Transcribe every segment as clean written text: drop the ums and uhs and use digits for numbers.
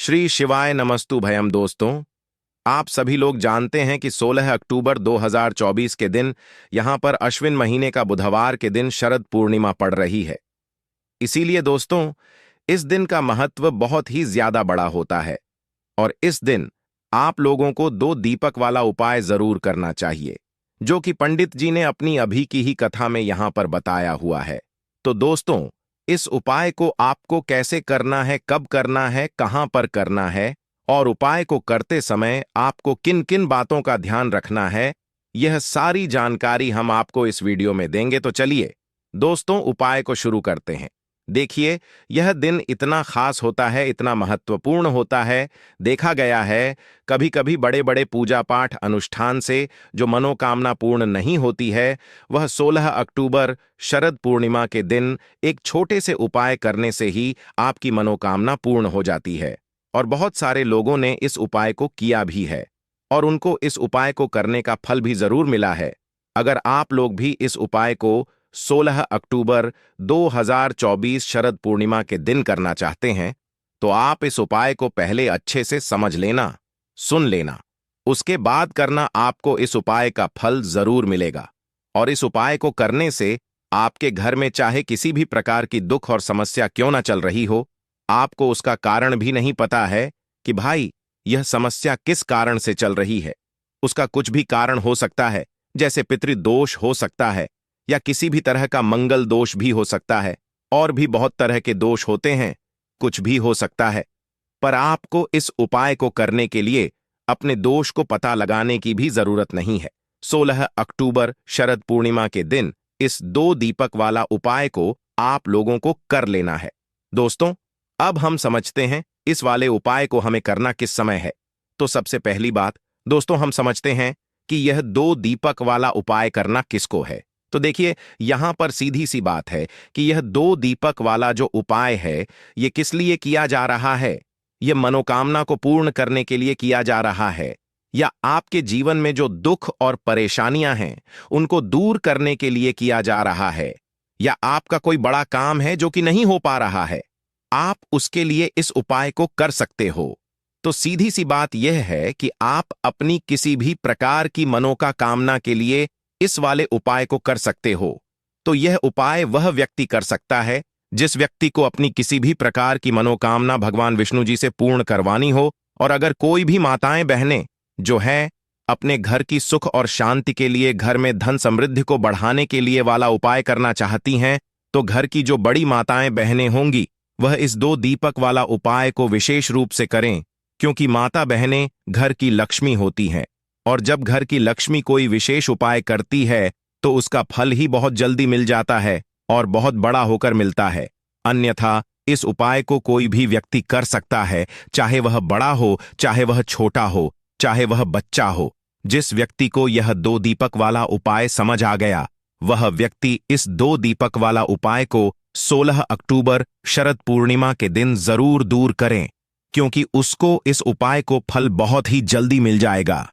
श्री शिवाय नमस्तु भयम दोस्तों। आप सभी लोग जानते हैं कि 16 अक्टूबर 2024 के दिन यहां पर अश्विन महीने का बुधवार के दिन शरद पूर्णिमा पड़ रही है। इसीलिए दोस्तों, इस दिन का महत्व बहुत ही ज्यादा बड़ा होता है और इस दिन आप लोगों को 2 दीपक वाला उपाय जरूर करना चाहिए, जो कि पंडित जी ने अपनी अभी की ही कथा में यहां पर बताया हुआ है। तो दोस्तों, इस उपाय को आपको कैसे करना है, कब करना है, कहां पर करना है और उपाय को करते समय आपको किन किन बातों का ध्यान रखना है, यह सारी जानकारी हम आपको इस वीडियो में देंगे। तो चलिए दोस्तों, उपाय को शुरू करते हैं। देखिए, यह दिन इतना खास होता है, इतना महत्वपूर्ण होता है। देखा गया है कभी कभी बड़े बड़े पूजा पाठ अनुष्ठान से जो मनोकामना पूर्ण नहीं होती है, वह 16 अक्टूबर शरद पूर्णिमा के दिन एक छोटे से उपाय करने से ही आपकी मनोकामना पूर्ण हो जाती है। और बहुत सारे लोगों ने इस उपाय को किया भी है और उनको इस उपाय को करने का फल भी जरूर मिला है। अगर आप लोग भी इस उपाय को 16 अक्टूबर 2024 शरद पूर्णिमा के दिन करना चाहते हैं, तो आप इस उपाय को पहले अच्छे से समझ लेना, सुन लेना, उसके बाद करना। आपको इस उपाय का फल जरूर मिलेगा और इस उपाय को करने से आपके घर में चाहे किसी भी प्रकार की दुख और समस्या क्यों ना चल रही हो, आपको उसका कारण भी नहीं पता है कि भाई यह समस्या किस कारण से चल रही है। उसका कुछ भी कारण हो सकता है, जैसे पितृदोष हो सकता है या किसी भी तरह का मंगल दोष भी हो सकता है, और भी बहुत तरह के दोष होते हैं, कुछ भी हो सकता है। पर आपको इस उपाय को करने के लिए अपने दोष को पता लगाने की भी जरूरत नहीं है। 16 अक्टूबर शरद पूर्णिमा के दिन इस 2 दीपक वाला उपाय को आप लोगों को कर लेना है। दोस्तों, अब हम समझते हैं इस वाले उपाय को हमें करना किस समय है। तो सबसे पहली बात दोस्तों, हम समझते हैं कि यह 2 दीपक वाला उपाय करना किसको है। तो देखिए, यहां पर सीधी सी बात है कि यह 2 दीपक वाला जो उपाय है, यह किस लिए किया जा रहा है। यह मनोकामना को पूर्ण करने के लिए किया जा रहा है, या आपके जीवन में जो दुख और परेशानियां हैं उनको दूर करने के लिए किया जा रहा है, या आपका कोई बड़ा काम है जो कि नहीं हो पा रहा है, आप उसके लिए इस उपाय को कर सकते हो। तो सीधी सी बात यह है कि आप अपनी किसी भी प्रकार की मनोकामना के लिए इस वाले उपाय को कर सकते हो। तो यह उपाय वह व्यक्ति कर सकता है जिस व्यक्ति को अपनी किसी भी प्रकार की मनोकामना भगवान विष्णु जी से पूर्ण करवानी हो। और अगर कोई भी माताएं बहनें जो हैं अपने घर की सुख और शांति के लिए, घर में धन समृद्धि को बढ़ाने के लिए वाला उपाय करना चाहती हैं, तो घर की जो बड़ी माताएं बहनें होंगी वह इस 2 दीपक वाला उपाय को विशेष रूप से करें, क्योंकि माता बहनें घर की लक्ष्मी होती हैं और जब घर की लक्ष्मी कोई विशेष उपाय करती है तो उसका फल ही बहुत जल्दी मिल जाता है और बहुत बड़ा होकर मिलता है। अन्यथा इस उपाय को कोई भी व्यक्ति कर सकता है, चाहे वह बड़ा हो, चाहे वह छोटा हो, चाहे वह बच्चा हो। जिस व्यक्ति को यह 2 दीपक वाला उपाय समझ आ गया, वह व्यक्ति इस 2 दीपक वाला उपाय को 16 अक्टूबर शरद पूर्णिमा के दिन जरूर दूर करें, क्योंकि उसको इस उपाय को फल बहुत ही जल्दी मिल जाएगा।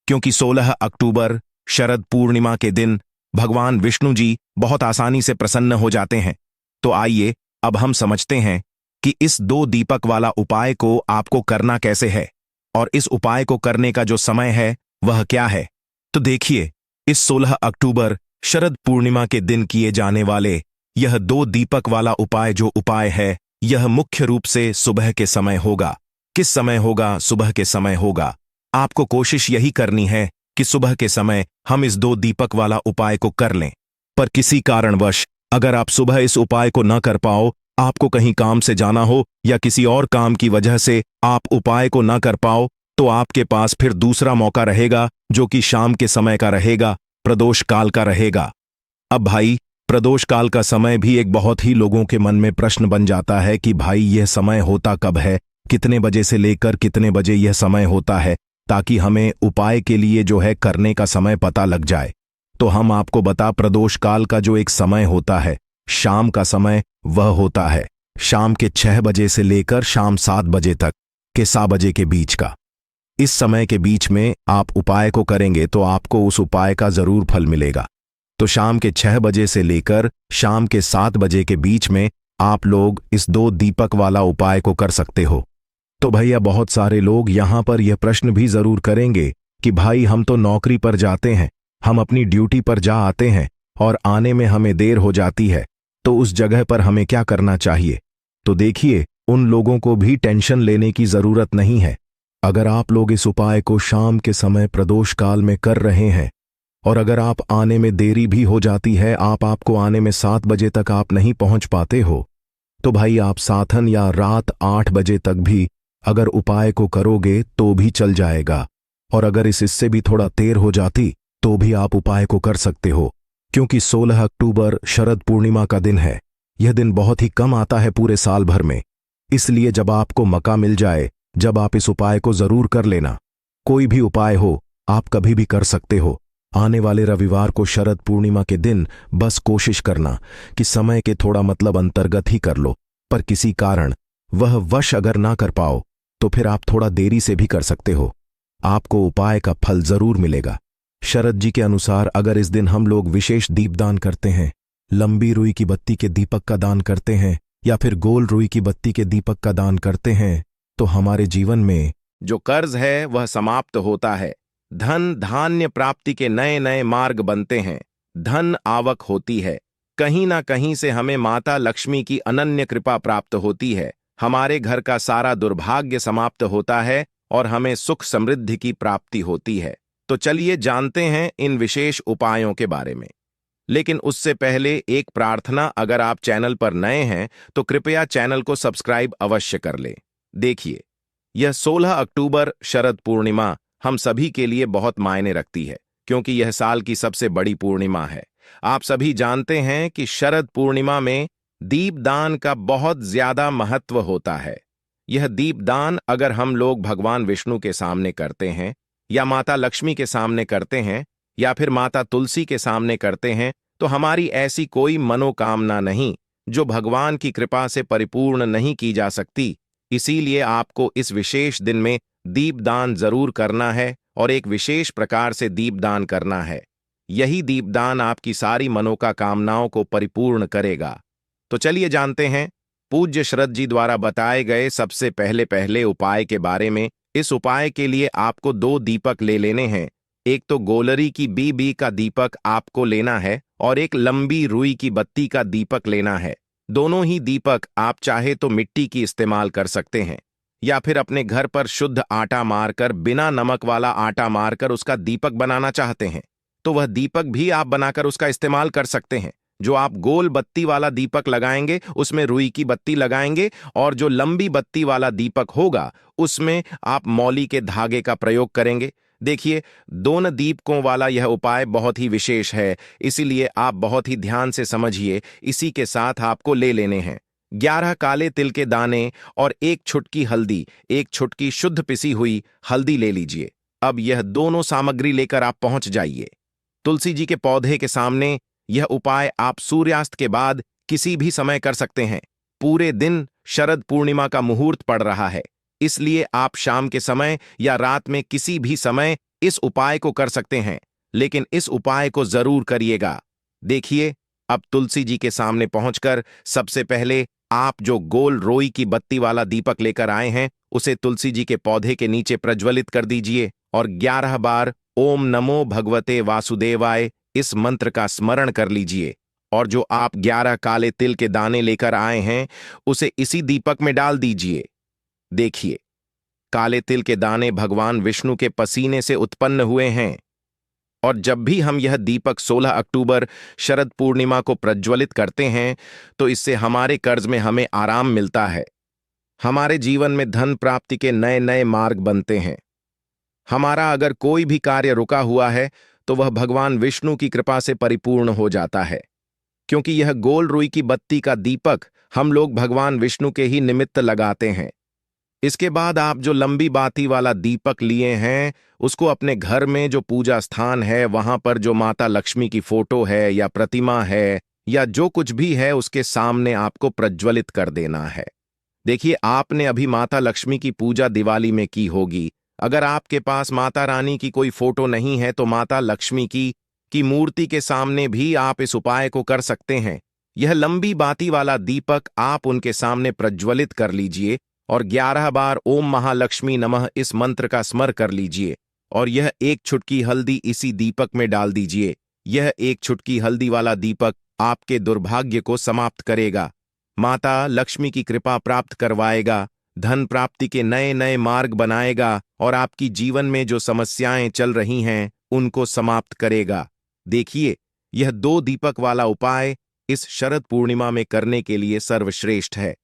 क्योंकि 16 अक्टूबर शरद पूर्णिमा के दिन भगवान विष्णु जी बहुत आसानी से प्रसन्न हो जाते हैं। तो आइए अब हम समझते हैं कि इस 2 दीपक वाला उपाय को आपको करना कैसे है और इस उपाय को करने का जो समय है वह क्या है। तो देखिए, इस 16 अक्टूबर शरद पूर्णिमा के दिन किए जाने वाले यह 2 दीपक वाला उपाय जो उपाय है, यह मुख्य रूप से सुबह के समय होगा। किस समय होगा? सुबह के समय होगा। आपको कोशिश यही करनी है कि सुबह के समय हम इस 2 दीपक वाला उपाय को कर लें। पर किसी कारणवश अगर आप सुबह इस उपाय को न कर पाओ, आपको कहीं काम से जाना हो या किसी और काम की वजह से आप उपाय को न कर पाओ, तो आपके पास फिर दूसरा मौका रहेगा, जो कि शाम के समय का रहेगा, प्रदोष काल का रहेगा। अब भाई, प्रदोष काल का समय भी एक बहुत ही लोगों के मन में प्रश्न बन जाता है कि भाई यह समय होता कब है, कितने बजे से लेकर कितने बजे यह समय होता है, ताकि हमें उपाय के लिए जो है करने का समय पता लग जाए। तो हम आपको बता, प्रदोष काल का जो एक समय होता है, शाम का समय, वह होता है शाम के 6 बजे से लेकर शाम 7 बजे तक के 7 बजे के बीच का। इस समय के बीच में आप उपाय को करेंगे तो आपको उस उपाय का जरूर फल मिलेगा। तो शाम के 6 बजे से लेकर शाम के 7 बजे के बीच में आप लोग इस 2 दीपक वाला उपाय को कर सकते हो। तो भैया बहुत सारे लोग यहाँ पर यह प्रश्न भी जरूर करेंगे कि भाई हम तो नौकरी पर जाते हैं, हम अपनी ड्यूटी पर जा आते हैं और आने में हमें देर हो जाती है, तो उस जगह पर हमें क्या करना चाहिए। तो देखिए, उन लोगों को भी टेंशन लेने की जरूरत नहीं है। अगर आप लोग इस उपाय को शाम के समय प्रदोष काल में कर रहे हैं और अगर आप आने में देरी भी हो जाती है, आपको आने में 7 बजे तक आप नहीं पहुंच पाते हो, तो भाई आप साथन या रात 8 बजे तक भी अगर उपाय को करोगे तो भी चल जाएगा। और अगर इससे भी थोड़ा देर हो जाती तो भी आप उपाय को कर सकते हो, क्योंकि 16 अक्टूबर शरद पूर्णिमा का दिन है। यह दिन बहुत ही कम आता है पूरे साल भर में, इसलिए जब आपको मौका मिल जाए, जब आप इस उपाय को जरूर कर लेना। कोई भी उपाय हो, आप कभी भी कर सकते हो। आने वाले रविवार को शरद पूर्णिमा के दिन बस कोशिश करना कि समय के थोड़ा मतलब अंतर्गत ही कर लो, पर किसी कारण वह वश अगर ना कर पाओ तो फिर आप थोड़ा देरी से भी कर सकते हो। आपको उपाय का फल जरूर मिलेगा। शरद जी के अनुसार अगर इस दिन हम लोग विशेष दीपदान करते हैं, लंबी रुई की बत्ती के दीपक का दान करते हैं या फिर गोल रुई की बत्ती के दीपक का दान करते हैं, तो हमारे जीवन में जो कर्ज है वह समाप्त होता है, धन धान्य प्राप्ति के नए नए मार्ग बनते हैं, धन आवक होती है, कहीं ना कहीं से हमें माता लक्ष्मी की अनन्य कृपा प्राप्त होती है, हमारे घर का सारा दुर्भाग्य समाप्त होता है और हमें सुख समृद्धि की प्राप्ति होती है। तो चलिए जानते हैं इन विशेष उपायों के बारे में। लेकिन उससे पहले एक प्रार्थना, अगर आप चैनल पर नए हैं तो कृपया चैनल को सब्सक्राइब अवश्य कर ले। देखिए, यह 16 अक्टूबर शरद पूर्णिमा हम सभी के लिए बहुत मायने रखती है, क्योंकि यह साल की सबसे बड़ी पूर्णिमा है। आप सभी जानते हैं कि शरद पूर्णिमा में दीपदान का बहुत ज्यादा महत्व होता है। यह दीपदान अगर हम लोग भगवान विष्णु के सामने करते हैं या माता लक्ष्मी के सामने करते हैं या फिर माता तुलसी के सामने करते हैं, तो हमारी ऐसी कोई मनोकामना नहीं जो भगवान की कृपा से परिपूर्ण नहीं की जा सकती। इसीलिए आपको इस विशेष दिन में दीपदान जरूर करना है और एक विशेष प्रकार से दीपदान करना है। यही दीपदान आपकी सारी मनोकामनाओं को परिपूर्ण करेगा। तो चलिए जानते हैं पूज्य शरद जी द्वारा बताए गए सबसे पहले उपाय के बारे में। इस उपाय के लिए आपको 2 दीपक ले लेने हैं। एक तो गोलरी की बीबी का दीपक आपको लेना है और एक लंबी रुई की बत्ती का दीपक लेना है। दोनों ही दीपक आप चाहे तो मिट्टी की इस्तेमाल कर सकते हैं या फिर अपने घर पर शुद्ध आटा मारकर, बिना नमक वाला आटा मारकर उसका दीपक बनाना चाहते हैं तो वह दीपक भी आप बनाकर उसका इस्तेमाल कर सकते हैं। जो आप गोल बत्ती वाला दीपक लगाएंगे उसमें रुई की बत्ती लगाएंगे और जो लंबी बत्ती वाला दीपक होगा उसमें आप मौली के धागे का प्रयोग करेंगे। देखिए, दोनों दीपकों वाला यह उपाय बहुत ही विशेष है, इसीलिए आप बहुत ही ध्यान से समझिए। इसी के साथ आपको ले लेने हैं 11 काले तिल के दाने और 1 छुटकी हल्दी, 1 छुटकी शुद्ध पिसी हुई हल्दी ले लीजिए। अब यह दोनों सामग्री लेकर आप पहुंच जाइए तुलसी जी के पौधे के सामने। यह उपाय आप सूर्यास्त के बाद किसी भी समय कर सकते हैं। पूरे दिन शरद पूर्णिमा का मुहूर्त पड़ रहा है, इसलिए आप शाम के समय या रात में किसी भी समय इस उपाय को कर सकते हैं, लेकिन इस उपाय को जरूर करिएगा। देखिए, अब तुलसी जी के सामने पहुंचकर सबसे पहले आप जो गोल रोई की बत्ती वाला दीपक लेकर आए हैं उसे तुलसी जी के पौधे के नीचे प्रज्वलित कर दीजिए और 11 बार ओम नमो भगवते वासुदेवाय इस मंत्र का स्मरण कर लीजिए। और जो आप 11 काले तिल के दाने लेकर आए हैं उसे इसी दीपक में डाल दीजिए। देखिए, काले तिल के दाने भगवान विष्णु के पसीने से उत्पन्न हुए हैं और जब भी हम यह दीपक 16 अक्टूबर शरद पूर्णिमा को प्रज्वलित करते हैं तो इससे हमारे कर्ज में हमें आराम मिलता है, हमारे जीवन में धन प्राप्ति के नए नए मार्ग बनते हैं। हमारा अगर कोई भी कार्य रुका हुआ है तो वह भगवान विष्णु की कृपा से परिपूर्ण हो जाता है, क्योंकि यह गोल रुई की बत्ती का दीपक हम लोग भगवान विष्णु के ही निमित्त लगाते हैं। इसके बाद आप जो लंबी बाती वाला दीपक लिए हैं उसको अपने घर में जो पूजा स्थान है वहां पर जो माता लक्ष्मी की फोटो है या प्रतिमा है या जो कुछ भी है उसके सामने आपको प्रज्वलित कर देना है। देखिए, आपने अभी माता लक्ष्मी की पूजा दिवाली में की होगी। अगर आपके पास माता रानी की कोई फोटो नहीं है तो माता लक्ष्मी की मूर्ति के सामने भी आप इस उपाय को कर सकते हैं। यह लंबी बाती वाला दीपक आप उनके सामने प्रज्वलित कर लीजिए और 11 बार ओम महालक्ष्मी नमः इस मंत्र का स्मर कर लीजिए और यह एक चुटकी हल्दी इसी दीपक में डाल दीजिए। यह एक चुटकी हल्दी वाला दीपक आपके दुर्भाग्य को समाप्त करेगा, माता लक्ष्मी की कृपा प्राप्त करवाएगा, धन प्राप्ति के नए नए मार्ग बनाएगा और आपकी जीवन में जो समस्याएं चल रही हैं उनको समाप्त करेगा। देखिए, यह 2 दीपक वाला उपाय इस शरद पूर्णिमा में करने के लिए सर्वश्रेष्ठ है,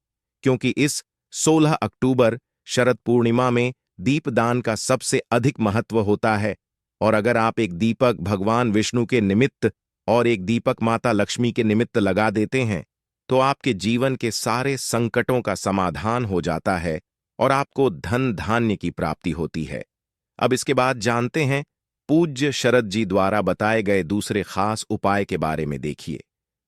क्योंकि इस 16 अक्टूबर शरद पूर्णिमा में दीपदान का सबसे अधिक महत्व होता है। और अगर आप एक दीपक भगवान विष्णु के निमित्त और एक दीपक माता लक्ष्मी के निमित्त लगा देते हैं तो आपके जीवन के सारे संकटों का समाधान हो जाता है और आपको धन धान्य की प्राप्ति होती है। अब इसके बाद जानते हैं पूज्य शरद जी द्वारा बताए गए दूसरे खास उपाय के बारे में। देखिए,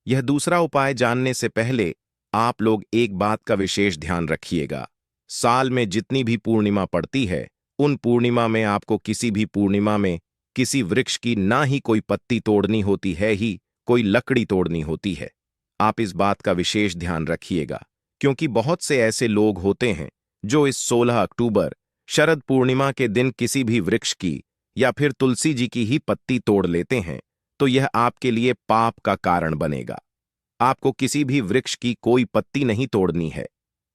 यह दूसरा उपाय जानने से पहले आप लोग एक बात का विशेष ध्यान रखिएगा। साल में जितनी भी पूर्णिमा पड़ती है, उन पूर्णिमा में आपको किसी भी पूर्णिमा में किसी वृक्ष की ना ही कोई पत्ती तोड़नी होती है ही कोई लकड़ी तोड़नी होती है। आप इस बात का विशेष ध्यान रखिएगा, क्योंकि बहुत से ऐसे लोग होते हैं जो इस 16 अक्टूबर शरद पूर्णिमा के दिन किसी भी वृक्ष की या फिर तुलसी जी की ही पत्ती तोड़ लेते हैं, तो यह आपके लिए पाप का कारण बनेगा। आपको किसी भी वृक्ष की कोई पत्ती नहीं तोड़नी है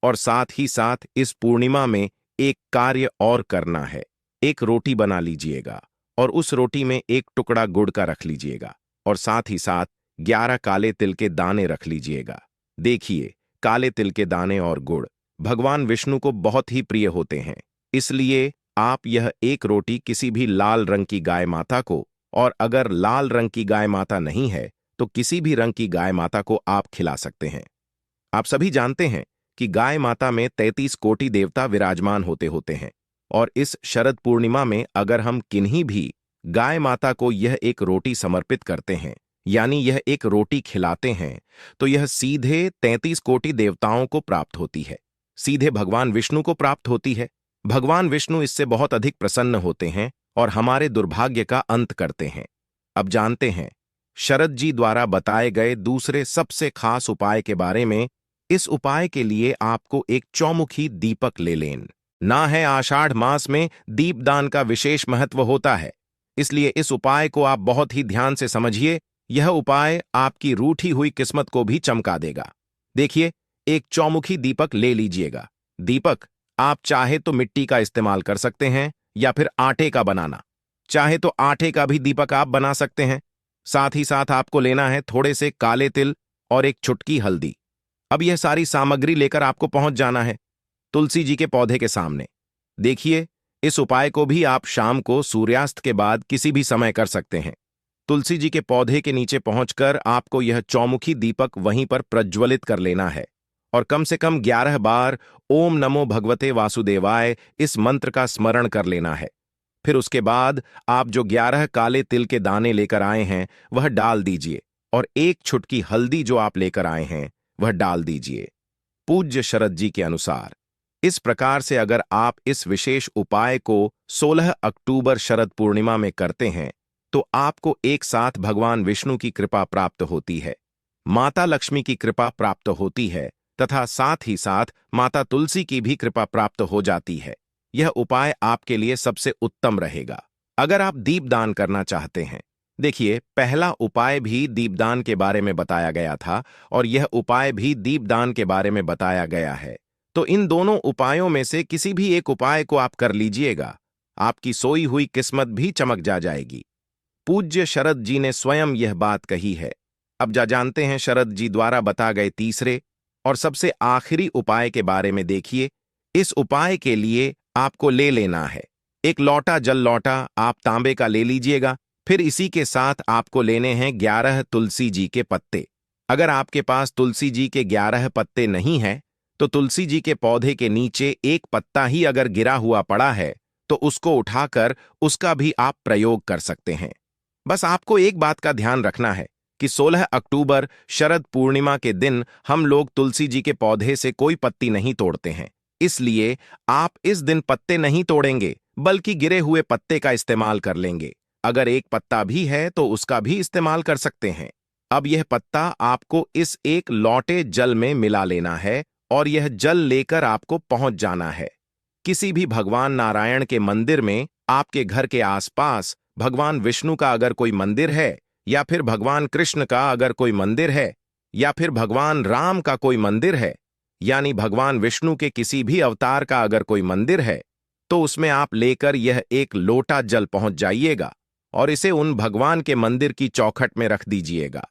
और साथ ही साथ इस पूर्णिमा में एक कार्य और करना है। एक रोटी बना लीजिएगा और उस रोटी में एक टुकड़ा गुड़ का रख लीजिएगा और साथ ही साथ 11 काले तिल के दाने रख लीजिएगा। देखिए, काले तिल के दाने और गुड़ भगवान विष्णु को बहुत ही प्रिय होते हैं, इसलिए आप यह एक रोटी किसी भी लाल रंग की गाय माता को, और अगर लाल रंग की गाय माता नहीं है तो किसी भी रंग की गाय माता को आप खिला सकते हैं। आप सभी जानते हैं कि गाय माता में 33 कोटि देवता विराजमान होते हैं और इस शरद पूर्णिमा में अगर हम किन्हीं भी गाय माता को यह एक रोटी समर्पित करते हैं, यानी यह एक रोटी खिलाते हैं, तो यह सीधे 33 कोटि देवताओं को प्राप्त होती है, सीधे भगवान विष्णु को प्राप्त होती है। भगवान विष्णु इससे बहुत अधिक प्रसन्न होते हैं और हमारे दुर्भाग्य का अंत करते हैं। अब जानते हैं शरद जी द्वारा बताए गए दूसरे सबसे खास उपाय के बारे में। इस उपाय के लिए आपको एक चौमुखी दीपक ले लें। ना है आषाढ़ मास में दीपदान का विशेष महत्व होता है, इसलिए इस उपाय को आप बहुत ही ध्यान से समझिए। यह उपाय आपकी रूठी हुई किस्मत को भी चमका देगा। देखिए, एक चौमुखी दीपक ले लीजिएगा। दीपक आप चाहे तो मिट्टी का इस्तेमाल कर सकते हैं या फिर आटे का बनाना चाहे तो आटे का भी दीपक आप बना सकते हैं। साथ ही साथ आपको लेना है थोड़े से काले तिल और एक चुटकी हल्दी। अब यह सारी सामग्री लेकर आपको पहुंच जाना है तुलसी जी के पौधे के सामने। देखिए, इस उपाय को भी आप शाम को सूर्यास्त के बाद किसी भी समय कर सकते हैं। तुलसी जी के पौधे के नीचे पहुंचकर आपको यह चौमुखी दीपक वहीं पर प्रज्वलित कर लेना है और कम से कम 11 बार ओम नमो भगवते वासुदेवाय इस मंत्र का स्मरण कर लेना है। फिर उसके बाद आप जो 11 काले तिल के दाने लेकर आए हैं वह डाल दीजिए और एक चुटकी हल्दी जो आप लेकर आए हैं वह डाल दीजिए पूज्य शरद जी के अनुसार। इस प्रकार से अगर आप इस विशेष उपाय को 16 अक्टूबर शरद पूर्णिमा में करते हैं तो आपको एक साथ भगवान विष्णु की कृपा प्राप्त होती है, माता लक्ष्मी की कृपा प्राप्त होती है तथा साथ ही साथ माता तुलसी की भी कृपा प्राप्त हो जाती है। यह उपाय आपके लिए सबसे उत्तम रहेगा अगर आप दीपदान करना चाहते हैं। देखिए, पहला उपाय भी दीपदान के बारे में बताया गया था और यह उपाय भी दीपदान के बारे में बताया गया है, तो इन दोनों उपायों में से किसी भी एक उपाय को आप कर लीजिएगा, आपकी सोई हुई किस्मत भी चमक जाएगी। पूज्य शरद जी ने स्वयं यह बात कही है। अब जानते हैं शरद जी द्वारा बता गए तीसरे और सबसे आखिरी उपाय के बारे में। देखिए, इस उपाय के लिए आपको ले लेना है एक लौटा जल लौटा आप तांबे का ले लीजिएगा। फिर इसी के साथ आपको लेने हैं 11 तुलसी जी के पत्ते। अगर आपके पास तुलसी जी के 11 पत्ते नहीं हैं तो तुलसी जी के पौधे के नीचे एक पत्ता ही अगर गिरा हुआ पड़ा है तो उसको उठाकर उसका भी आप प्रयोग कर सकते हैं। बस आपको एक बात का ध्यान रखना है कि 16 अक्टूबर शरद पूर्णिमा के दिन हम लोग तुलसी जी के पौधे से कोई पत्ती नहीं तोड़ते हैं, इसलिए आप इस दिन पत्ते नहीं तोड़ेंगे बल्कि गिरे हुए पत्ते का इस्तेमाल कर लेंगे। अगर एक पत्ता भी है तो उसका भी इस्तेमाल कर सकते हैं। अब यह पत्ता आपको इस एक लौटे जल में मिला लेना है और यह जल लेकर आपको पहुंच जाना है। किसी भी भगवान नारायण के मंदिर में, आपके घर के आसपास भगवान विष्णु का अगर कोई मंदिर है, या फिर भगवान कृष्ण का अगर कोई मंदिर है, या फिर भगवान राम का कोई मंदिर है, यानी भगवान विष्णु के किसी भी अवतार का अगर कोई मंदिर है, तो उसमें आप लेकर यह एक लोटा जल पहुंच जाइएगा और इसे उन भगवान के मंदिर की चौखट में रख दीजिएगा।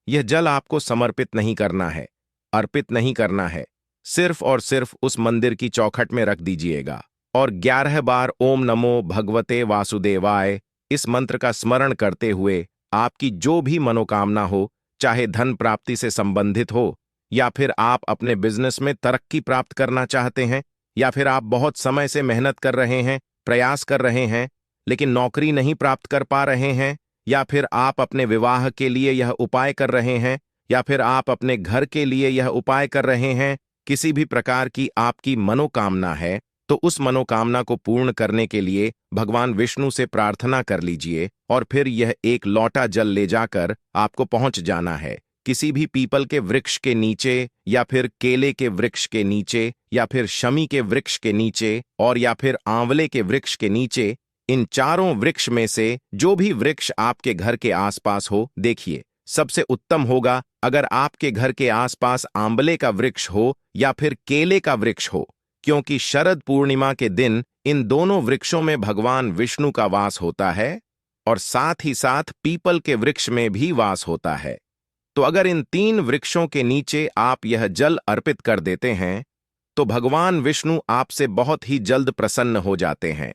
यह जल आपको समर्पित नहीं करना है, अर्पित नहीं करना है, सिर्फ और सिर्फ उस मंदिर की चौखट में रख दीजिएगा और 11 बार ओम नमो भगवते वासुदेवाय इस मंत्र का स्मरण करते हुए आपकी जो भी मनोकामना हो, चाहे धन प्राप्ति से संबंधित हो, या फिर आप अपने बिजनेस में तरक्की प्राप्त करना चाहते हैं, या फिर आप बहुत समय से मेहनत कर रहे हैं, प्रयास कर रहे हैं, लेकिन नौकरी नहीं प्राप्त कर पा रहे हैं, या फिर आप अपने विवाह के लिए यह उपाय कर रहे हैं, या फिर आप अपने घर के लिए यह उपाय कर रहे हैं, किसी भी प्रकार की आपकी मनोकामना है, तो उस मनोकामना को पूर्ण करने के लिए भगवान विष्णु से प्रार्थना कर लीजिए और फिर यह एक लोटा जल ले जाकर आपको पहुंच जाना है। किसी भी पीपल के वृक्ष के नीचे, या फिर केले के वृक्ष के नीचे, या फिर शमी के वृक्ष के नीचे, और या फिर आंवले के वृक्ष के नीचे, इन चारों वृक्ष में से जो भी वृक्ष आपके घर के आसपास हो, देखिए सबसे उत्तम होगा अगर आपके घर के आसपास आंवले का वृक्ष हो या फिर केले का वृक्ष हो, क्योंकि शरद पूर्णिमा के दिन इन दोनों वृक्षों में भगवान विष्णु का वास होता है और साथ ही साथ पीपल के वृक्ष में भी वास होता है। तो अगर इन 3 वृक्षों के नीचे आप यह जल अर्पित कर देते हैं, तो भगवान विष्णु आपसे बहुत ही जल्द प्रसन्न हो जाते हैं।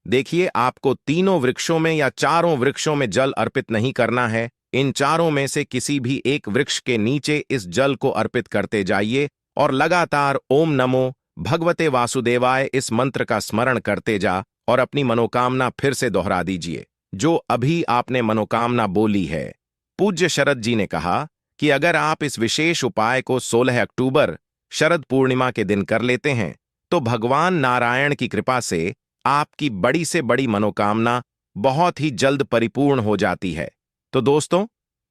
देखिए, आपको तीनों वृक्षों में या चारों वृक्षों में जल अर्पित नहीं करना है। इन चारों में से किसी भी एक वृक्ष के नीचे इस जल को अर्पित करते जाइए और लगातार ओम नमो भगवते वासुदेवाय इस मंत्र का स्मरण करते जा और अपनी मनोकामना फिर से दोहरा दीजिए, जो अभी आपने मनोकामना बोली है। पूज्य शरद जी ने कहा कि अगर आप इस विशेष उपाय को 16 अक्टूबर शरद पूर्णिमा के दिन कर लेते हैं, तो भगवान नारायण की कृपा से आपकी बड़ी से बड़ी मनोकामना बहुत ही जल्द परिपूर्ण हो जाती है। तो दोस्तों,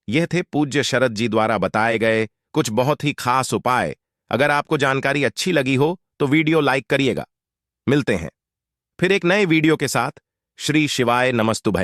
यह थे पूज्य शरद जी द्वारा बताए गए कुछ बहुत ही खास उपाय। अगर आपको जानकारी अच्छी लगी हो तो वीडियो लाइक करिएगा। मिलते हैं फिर एक नए वीडियो के साथ। श्री शिवाय नमस्तुभ्यं।